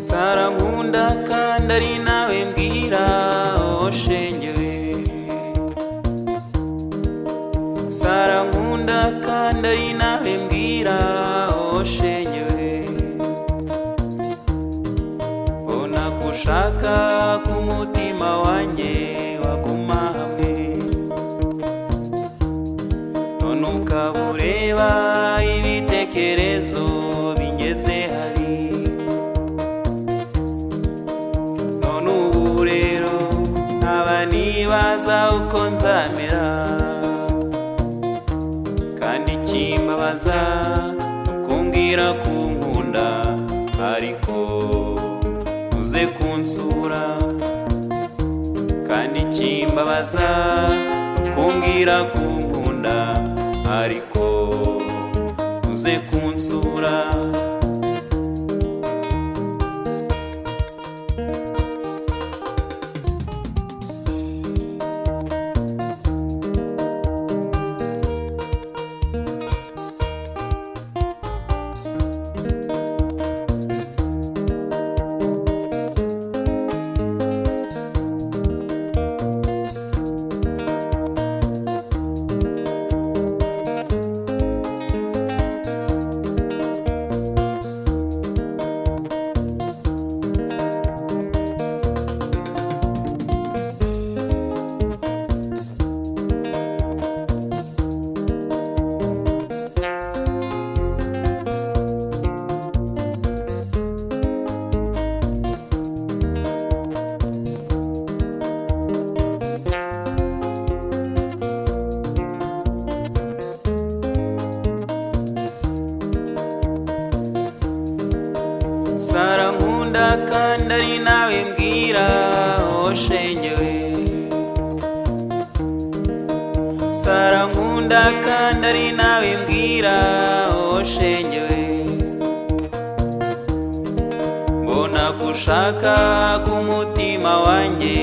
Sarankunda kandi ari nawe mbwira oshengewe. Sarankunda kandi ari nawe mbwira oshengewe. Bona kushaka kumutima wanjye waguma hamwe, none ukabureba ibitekerezo bingeze hari. None ubu rero aba nibaza uko nzamera, kandi ikimbabaza kumbwira kunkunda ariko uze kunsura. Kandi ikimbabaza kumbwira kunkunda ariko uze kunsura. Sarankunda kandi ari nawe mbwira oshengewe. Sarankunda kandi ari nawe mbwira oshengewe. Mbona gushaka kumutima wanjye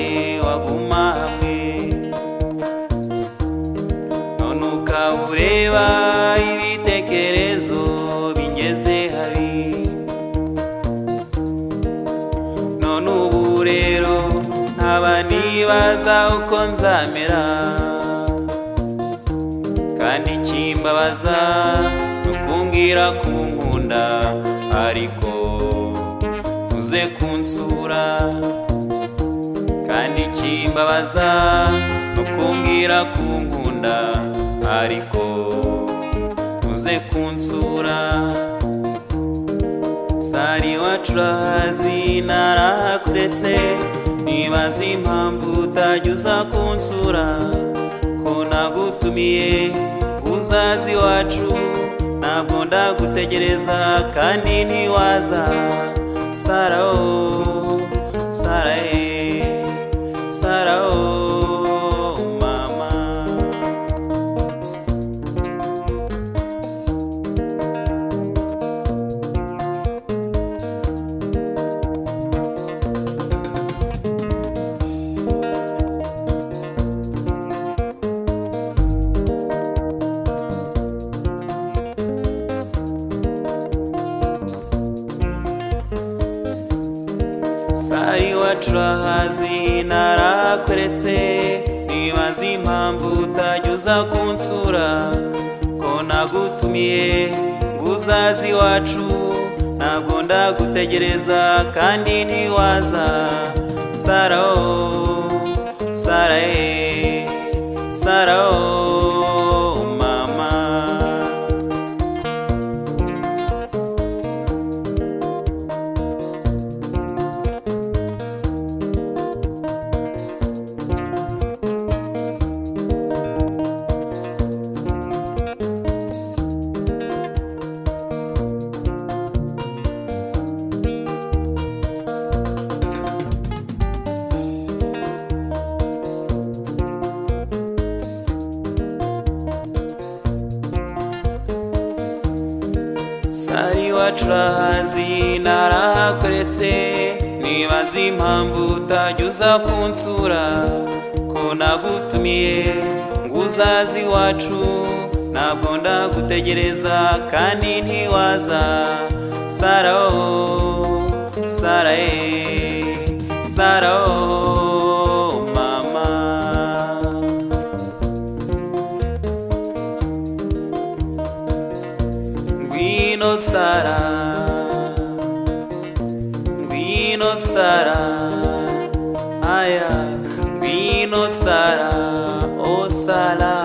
waguma hamwe, none ukabureba ibitekerezo bingeze hari. None ubu rero aba nibaza uko nzamera, kandi ikimbabaza nukumbwira kunkunda ariko uze kunsura. Kandi ikimbabaza nukumbwira kunkunda ariko uze kunsura. Sari wacurahazi narahakuretse, nibaza impamvu utajya uza kunsura. Ko nagutumiye uzazi iwacu, ntabwo ndagutegereza kandi ntiwaza. Sara oh, Sara eh, Sara oh mama. Sari wacurahazi narakweretse, nibaza impamvu utajya uza kunsura. Ko nagutumiye ngo uzazi iwacu, ntabwo ndagutegereza kandi ntiwaza. Sara oh, Sara eh, Sara oh mama. Sari wacurahazi narahakuretse, nibaza impamvu utajya uza kunsura. Ko nagutumiye ngo uzazi iwacu, ntabwo ndagutegereza kandi ntiwaza. Sara oh, Sara Sara oh mama. Ngwino Sara, ngwino Sara, aya ngwino Sara, oh Sara,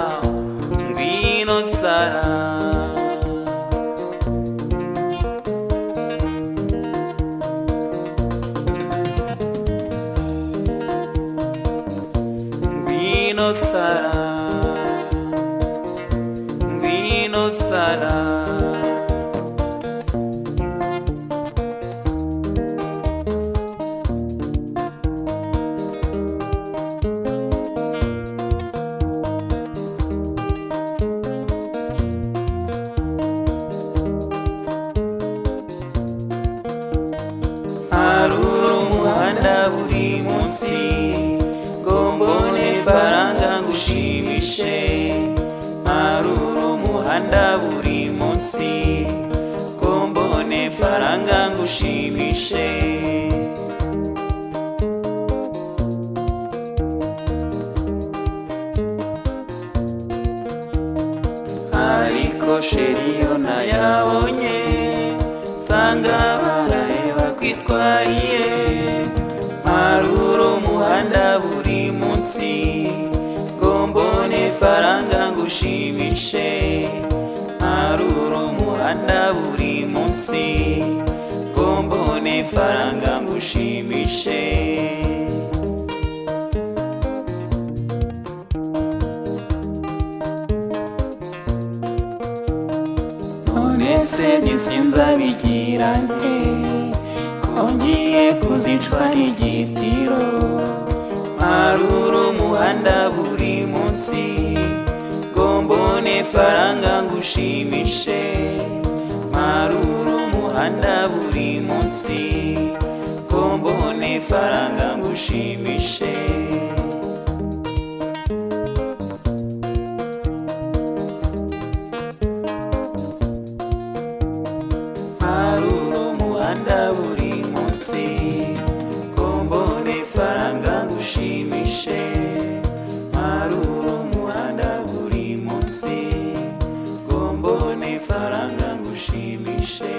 ngwino Sara. Ngwino Sara, ngwino Sara. Harura umuhanda buri munsi ngo mbone faranga ngushimishe. Harura umuhanda buri munsi ngo mbone faranga ngushimishe. Ariko sheri yo nayabonye nsanga baraye bakwitwariye. Harura umuhanda buri munsi ngo mbone faranga ngushimishe. Harura umuhanda buri munsi ngo mbone faranga ngushimishe. None se sinzabigira nte ko ngiye kuzicwa n'igitiro? Harura umuhanda buri munsi ngo mbone faranga ngushimishe. Harura umuhanda buri munsi ngo mbone faranga ngushimishe. Harura umuhanda buri munsi ngo mbone faranga ngushimishe. Harura umuhanda buri munsi ngo mbone faranga ngushimishe.